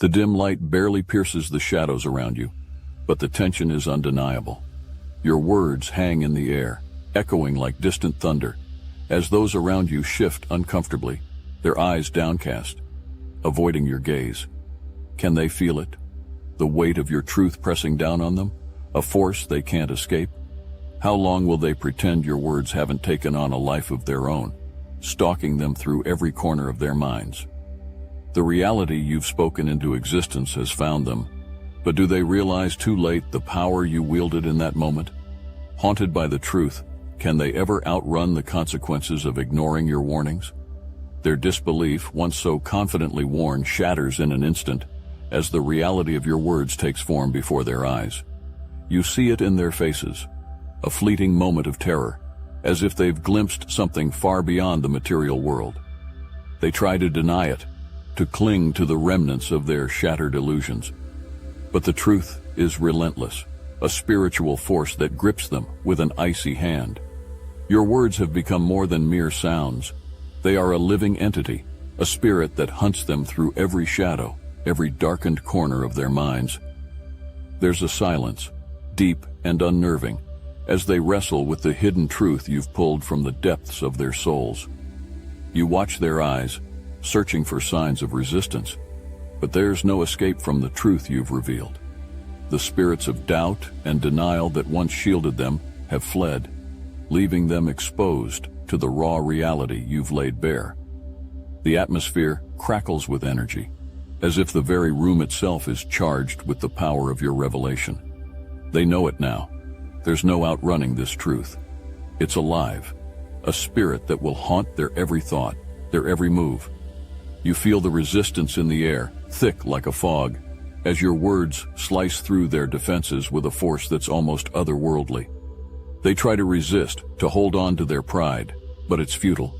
The dim light barely pierces the shadows around you, but the tension is undeniable. Your words hang in the air, echoing like distant thunder, as those around you shift uncomfortably, their eyes downcast, avoiding your gaze. Can they feel it? The weight of your truth pressing down on them, a force they can't escape? How long will they pretend your words haven't taken on a life of their own, stalking them through every corner of their minds? The reality you've spoken into existence has found them, but do they realize too late the power you wielded in that moment? Haunted by the truth, can they ever outrun the consequences of ignoring your warnings? Their disbelief, once so confidently warned, shatters in an instant as the reality of your words takes form before their eyes. You see it in their faces, a fleeting moment of terror, as if they've glimpsed something far beyond the material world. They try to deny it, to cling to the remnants of their shattered illusions. But the truth is relentless, a spiritual force that grips them with an icy hand. Your words have become more than mere sounds. They are a living entity, a spirit that hunts them through every shadow, every darkened corner of their minds. There's a silence, deep and unnerving, as they wrestle with the hidden truth you've pulled from the depths of their souls. You watch their eyes, searching for signs of resistance, but there's no escape from the truth you've revealed. The spirits of doubt and denial that once shielded them have fled, leaving them exposed to the raw reality you've laid bare. The atmosphere crackles with energy, as if the very room itself is charged with the power of your revelation. They know it now. There's no outrunning this truth. It's alive, a spirit that will haunt their every thought, their every move. You feel the resistance in the air, thick like a fog, as your words slice through their defenses with a force that's almost otherworldly. They try to resist, to hold on to their pride, but it's futile.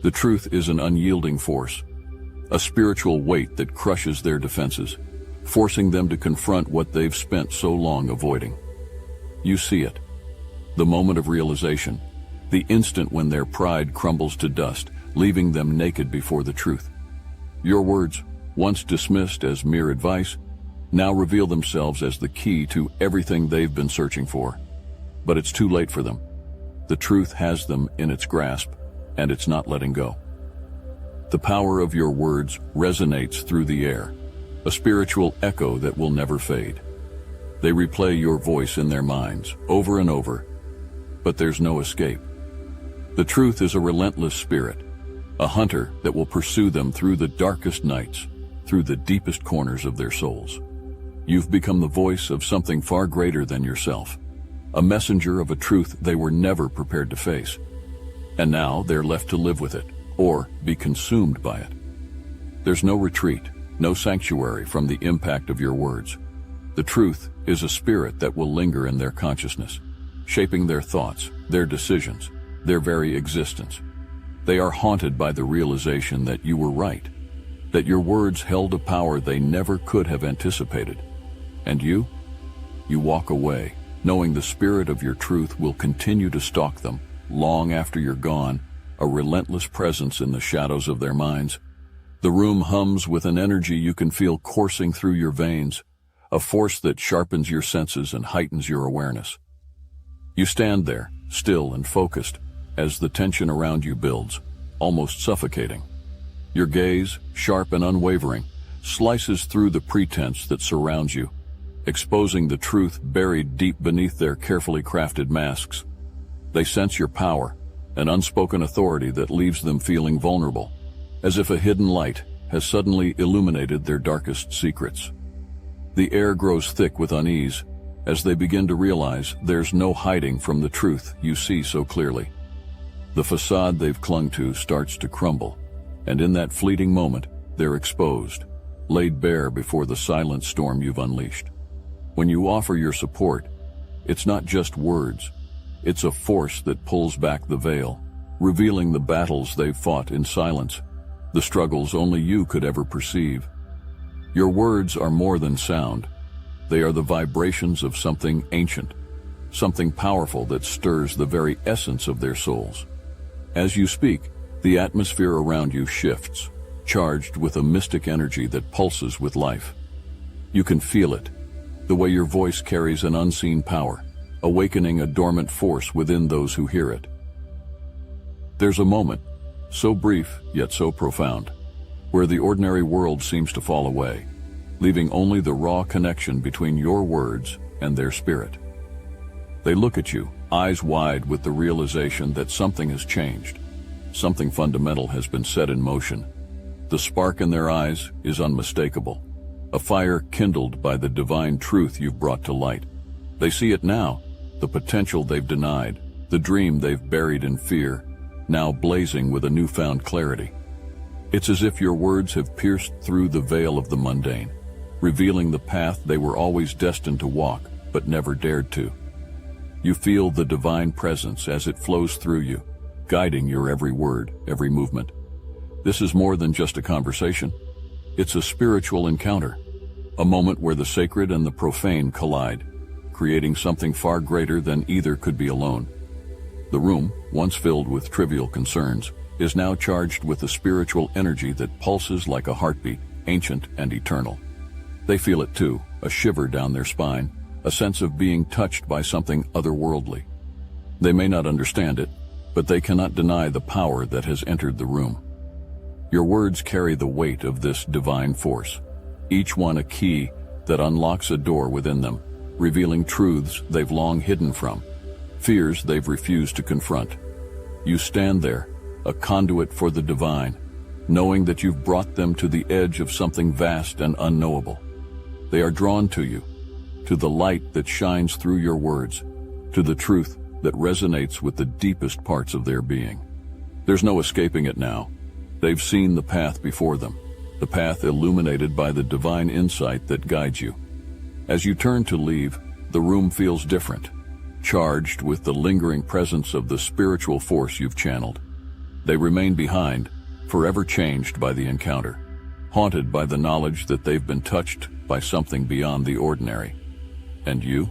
The truth is an unyielding force, a spiritual weight that crushes their defenses, forcing them to confront what they've spent so long avoiding. You see it, the moment of realization, the instant when their pride crumbles to dust, leaving them naked before the truth. Your words, once dismissed as mere advice, now reveal themselves as the key to everything they've been searching for. But it's too late for them. The truth has them in its grasp, and it's not letting go. The power of your words resonates through the air, a spiritual echo that will never fade. They replay your voice in their minds, over and over, but there's no escape. The truth is a relentless spirit, a hunter that will pursue them through the darkest nights, through the deepest corners of their souls. You've become the voice of something far greater than yourself, a messenger of a truth they were never prepared to face. And now they're left to live with it, or be consumed by it. There's no retreat, no sanctuary from the impact of your words. The truth is a spirit that will linger in their consciousness, shaping their thoughts, their decisions, their very existence. They are haunted by the realization that you were right, that your words held a power they never could have anticipated. And you walk away, knowing the spirit of your truth will continue to stalk them long after you're gone, a relentless presence in the shadows of their minds. The room hums with an energy you can feel coursing through your veins, a force that sharpens your senses and heightens your awareness. You stand there, still and focused, as the tension around you builds, almost suffocating. Your gaze, sharp and unwavering, slices through the pretense that surrounds you, exposing the truth buried deep beneath their carefully crafted masks. They sense your power, an unspoken authority that leaves them feeling vulnerable, as if a hidden light has suddenly illuminated their darkest secrets. The air grows thick with unease as they begin to realize there's no hiding from the truth you see so clearly. The facade they've clung to starts to crumble, and in that fleeting moment, they're exposed, laid bare before the silent storm you've unleashed. When you offer your support, it's not just words. It's a force that pulls back the veil, revealing the battles they've fought in silence, the struggles only you could ever perceive. Your words are more than sound. They are the vibrations of something ancient, something powerful that stirs the very essence of their souls. As you speak, the atmosphere around you shifts, charged with a mystic energy that pulses with life. You can feel it, the way your voice carries an unseen power, awakening a dormant force within those who hear it. There's a moment, so brief yet so profound, where the ordinary world seems to fall away, leaving only the raw connection between your words and their spirit. They look at you, eyes wide with the realization that something has changed. Something fundamental has been set in motion. The spark in their eyes is unmistakable, a fire kindled by the divine truth you've brought to light. They see it now, the potential they've denied, the dream they've buried in fear, now blazing with a newfound clarity. It's as if your words have pierced through the veil of the mundane, revealing the path they were always destined to walk, but never dared to. You feel the divine presence as it flows through you, guiding your every word, every movement. This is more than just a conversation. It's a spiritual encounter, a moment where the sacred and the profane collide, creating something far greater than either could be alone. The room, once filled with trivial concerns, is now charged with a spiritual energy that pulses like a heartbeat, ancient and eternal. They feel it too, a shiver down their spine, a sense of being touched by something otherworldly. They may not understand it, but they cannot deny the power that has entered the room. Your words carry the weight of this divine force, each one a key that unlocks a door within them, revealing truths they've long hidden from, fears they've refused to confront. You stand there, a conduit for the divine, knowing that you've brought them to the edge of something vast and unknowable. They are drawn to you, to the light that shines through your words, to the truth that resonates with the deepest parts of their being. There's no escaping it now. They've seen the path before them, the path illuminated by the divine insight that guides you. As you turn to leave, the room feels different, charged with the lingering presence of the spiritual force you've channeled. They remain behind, forever changed by the encounter, haunted by the knowledge that they've been touched by something beyond the ordinary. And you?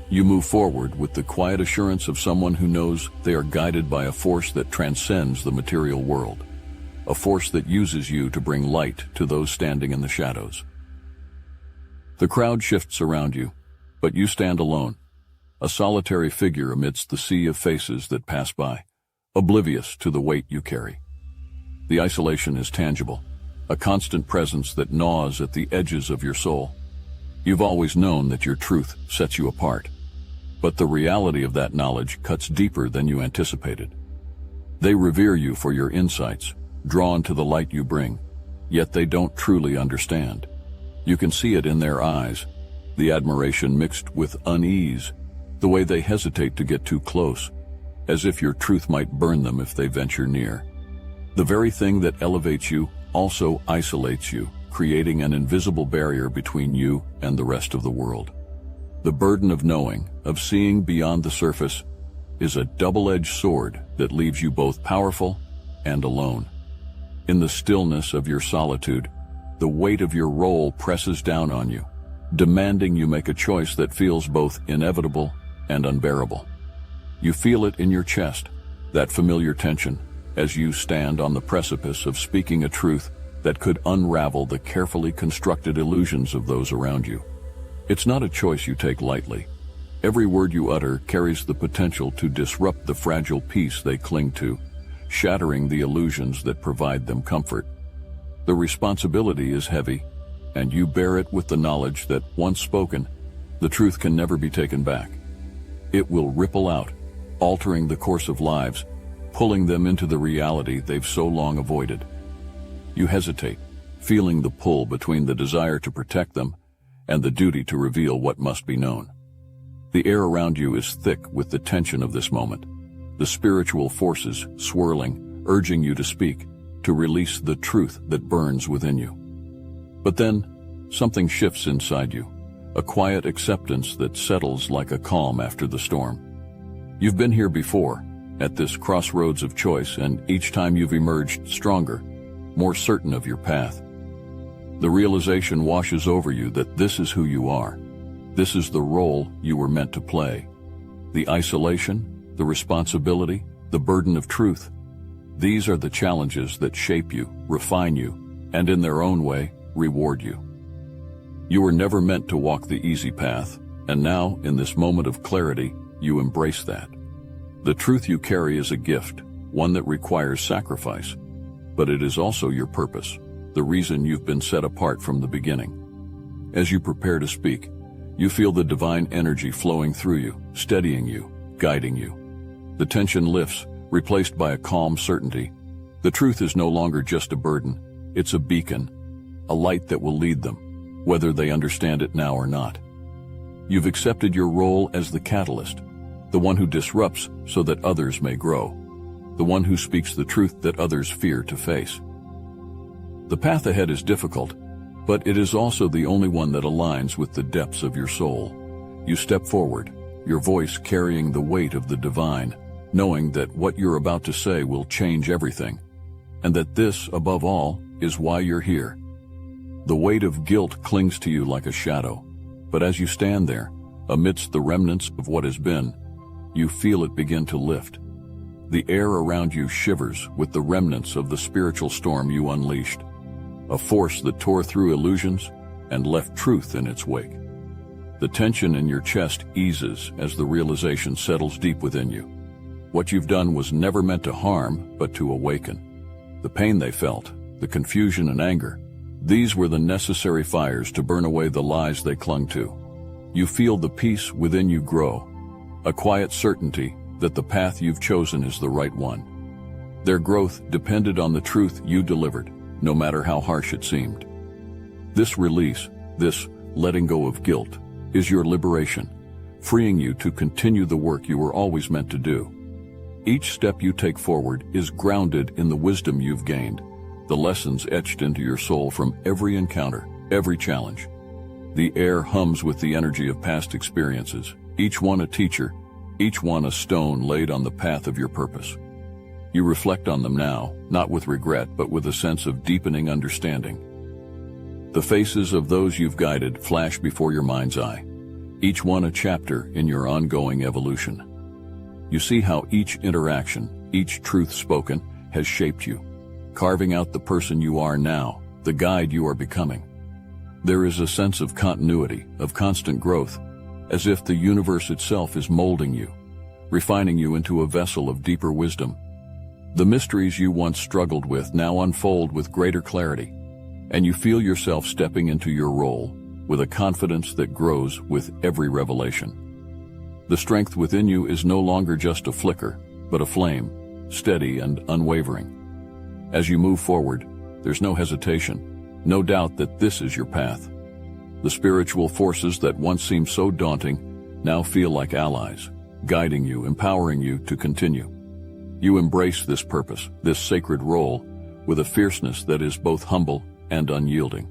You move forward with the quiet assurance of someone who knows they are guided by a force that transcends the material world, a force that uses you to bring light to those standing in the shadows. The crowd shifts around you, but you stand alone, a solitary figure amidst the sea of faces that pass by, oblivious to the weight you carry. The isolation is tangible, a constant presence that gnaws at the edges of your soul. You've always known that your truth sets you apart, but the reality of that knowledge cuts deeper than you anticipated. They revere you for your insights, drawn to the light you bring, yet they don't truly understand. You can see it in their eyes, the admiration mixed with unease, the way they hesitate to get too close, as if your truth might burn them if they venture near. The very thing that elevates you also isolates you, creating an invisible barrier between you and the rest of the world. The burden of knowing, of seeing beyond the surface, is a double-edged sword that leaves you both powerful and alone. In the stillness of your solitude, the weight of your role presses down on you, demanding you make a choice that feels both inevitable and unbearable. You feel it in your chest, that familiar tension, as you stand on the precipice of speaking a truth that could unravel the carefully constructed illusions of those around you. It's not a choice you take lightly. Every word you utter carries the potential to disrupt the fragile peace they cling to, shattering the illusions that provide them comfort. The responsibility is heavy, and you bear it with the knowledge that, once spoken, the truth can never be taken back. It will ripple out, altering the course of lives, pulling them into the reality they've so long avoided. You hesitate, feeling the pull between the desire to protect them and the duty to reveal what must be known. The air around you is thick with the tension of this moment, the spiritual forces swirling, urging you to speak, to release the truth that burns within you. But then, something shifts inside you, a quiet acceptance that settles like a calm after the storm. You've been here before, at this crossroads of choice, and each time you've emerged stronger, more certain of your path. The realization washes over you that this is who you are. This is the role you were meant to play. The isolation, the responsibility, the burden of truth. These are the challenges that shape you, refine you, and in their own way, reward you. You were never meant to walk the easy path, and now, in this moment of clarity, you embrace that. The truth you carry is a gift, one that requires sacrifice, but it is also your purpose, the reason you've been set apart from the beginning. As you prepare to speak, you feel the divine energy flowing through you, steadying you, guiding you. The tension lifts, replaced by a calm certainty. The truth is no longer just a burden, it's a beacon, a light that will lead them, whether they understand it now or not. You've accepted your role as the catalyst, the one who disrupts so that others may grow, the one who speaks the truth that others fear to face. The path ahead is difficult, but it is also the only one that aligns with the depths of your soul. You step forward, your voice carrying the weight of the divine, knowing that what you're about to say will change everything, and that this, above all, is why you're here. The weight of guilt clings to you like a shadow, but as you stand there, amidst the remnants of what has been, you feel it begin to lift. The air around you shivers with the remnants of the spiritual storm you unleashed, a force that tore through illusions and left truth in its wake. The tension in your chest eases as the realization settles deep within you. What you've done was never meant to harm, but to awaken. The pain they felt, the confusion and anger, these were the necessary fires to burn away the lies they clung to. You feel the peace within you grow, a quiet certainty that the path you've chosen is the right one. Their growth depended on the truth you delivered, no matter how harsh it seemed. This release, this letting go of guilt, is your liberation, freeing you to continue the work you were always meant to do. Each step you take forward is grounded in the wisdom you've gained, the lessons etched into your soul from every encounter, every challenge. The air hums with the energy of past experiences, each one a teacher, each one a stone laid on the path of your purpose. You reflect on them now, not with regret, but with a sense of deepening understanding. The faces of those you've guided flash before your mind's eye, each one a chapter in your ongoing evolution. You see how each interaction, each truth spoken, has shaped you, carving out the person you are now, the guide you are becoming. There is a sense of continuity, of constant growth, as if the universe itself is molding you, refining you into a vessel of deeper wisdom. The mysteries you once struggled with now unfold with greater clarity, and you feel yourself stepping into your role with a confidence that grows with every revelation. The strength within you is no longer just a flicker, but a flame, steady and unwavering. As you move forward, there's no hesitation, no doubt that this is your path. The spiritual forces that once seemed so daunting now feel like allies, guiding you, empowering you to continue. You embrace this purpose, this sacred role, with a fierceness that is both humble and unyielding.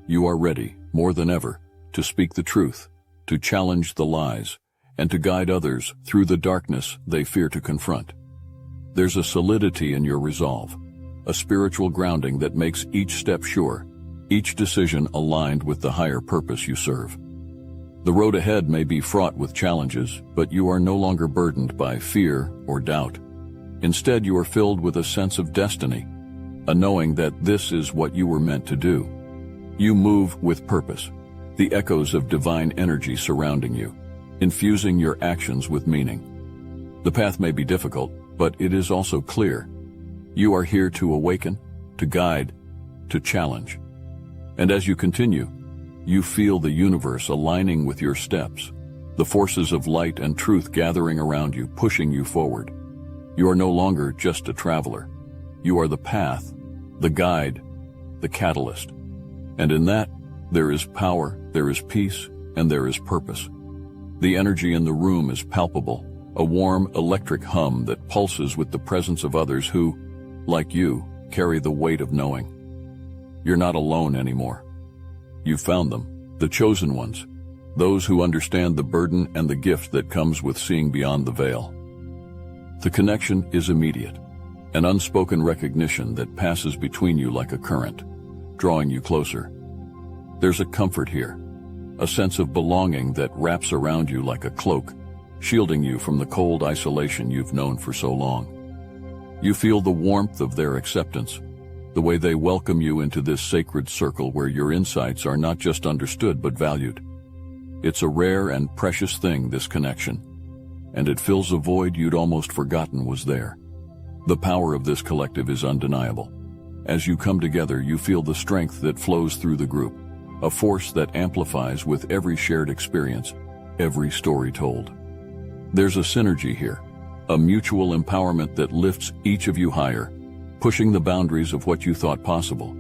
You are ready, more than ever, to speak the truth, to challenge the lies, and to guide others through the darkness they fear to confront. There's a solidity in your resolve, a spiritual grounding that makes each step sure, each decision aligned with the higher purpose you serve. The road ahead may be fraught with challenges, but you are no longer burdened by fear or doubt. Instead, you are filled with a sense of destiny, a knowing that this is what you were meant to do. You move with purpose, the echoes of divine energy surrounding you, infusing your actions with meaning. The path may be difficult, but it is also clear. You are here to awaken, to guide, to challenge. And as you continue, you feel the universe aligning with your steps, the forces of light and truth gathering around you, pushing you forward. You are no longer just a traveler. You are the path, the guide, the catalyst. And in that, there is power, there is peace, and there is purpose. The energy in the room is palpable, a warm, electric hum that pulses with the presence of others who, like you, carry the weight of knowing. You're not alone anymore. You've found them, the chosen ones, those who understand the burden and the gift that comes with seeing beyond the veil. The connection is immediate, an unspoken recognition that passes between you like a current, drawing you closer. There's a comfort here, a sense of belonging that wraps around you like a cloak, shielding you from the cold isolation you've known for so long. You feel the warmth of their acceptance, the way they welcome you into this sacred circle where your insights are not just understood but valued. It's a rare and precious thing, this connection, and it fills a void you'd almost forgotten was there. The power of this collective is undeniable. As you come together, you feel the strength that flows through the group, a force that amplifies with every shared experience, every story told. There's a synergy here, a mutual empowerment that lifts each of you higher, pushing the boundaries of what you thought possible.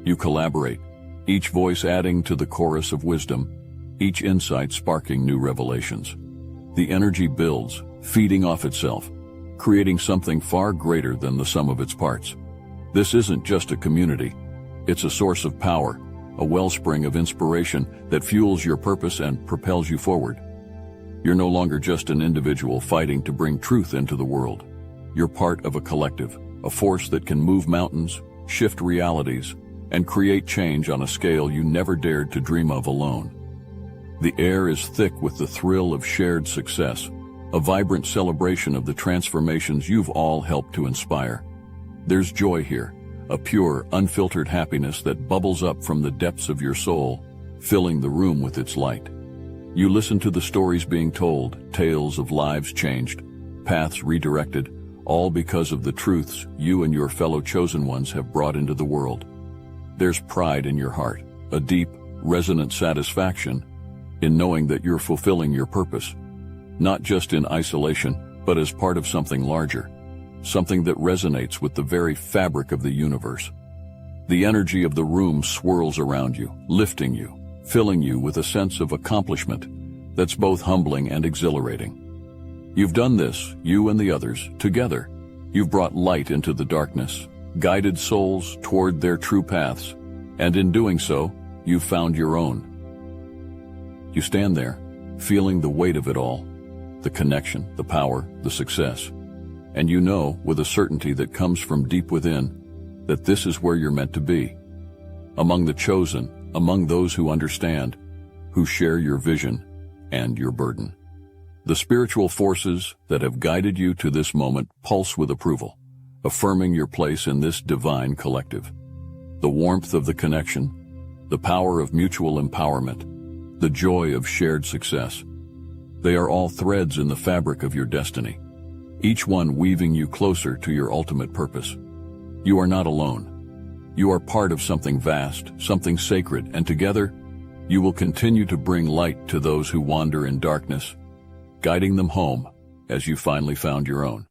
You collaborate, each voice adding to the chorus of wisdom, each insight sparking new revelations. The energy builds, feeding off itself, creating something far greater than the sum of its parts. This isn't just a community, it's a source of power, a wellspring of inspiration that fuels your purpose and propels you forward. You're no longer just an individual fighting to bring truth into the world. You're part of a collective, a force that can move mountains, shift realities, and create change on a scale you never dared to dream of alone. The air is thick with the thrill of shared success, a vibrant celebration of the transformations you've all helped to inspire. There's joy here, a pure, unfiltered happiness that bubbles up from the depths of your soul, filling the room with its light. You listen to the stories being told, tales of lives changed, paths redirected, all because of the truths you and your fellow chosen ones have brought into the world. There's pride in your heart, a deep, resonant satisfaction in knowing that you're fulfilling your purpose, not just in isolation, but as part of something larger, something that resonates with the very fabric of the universe. The energy of the room swirls around you, lifting you, filling you with a sense of accomplishment that's both humbling and exhilarating. You've done this, you and the others, together. You've brought light into the darkness, guided souls toward their true paths, and in doing so, you've found your own. You stand there, feeling the weight of it all, the connection, the power, the success, and you know, with a certainty that comes from deep within, that this is where you're meant to be. Among the chosen, among those who understand, who share your vision and your burden. The spiritual forces that have guided you to this moment pulse with approval, affirming your place in this divine collective. The warmth of the connection, the power of mutual empowerment, the joy of shared success. They are all threads in the fabric of your destiny, each one weaving you closer to your ultimate purpose. You are not alone. You are part of something vast, something sacred, and together, you will continue to bring light to those who wander in darkness, guiding them home as you finally found your own.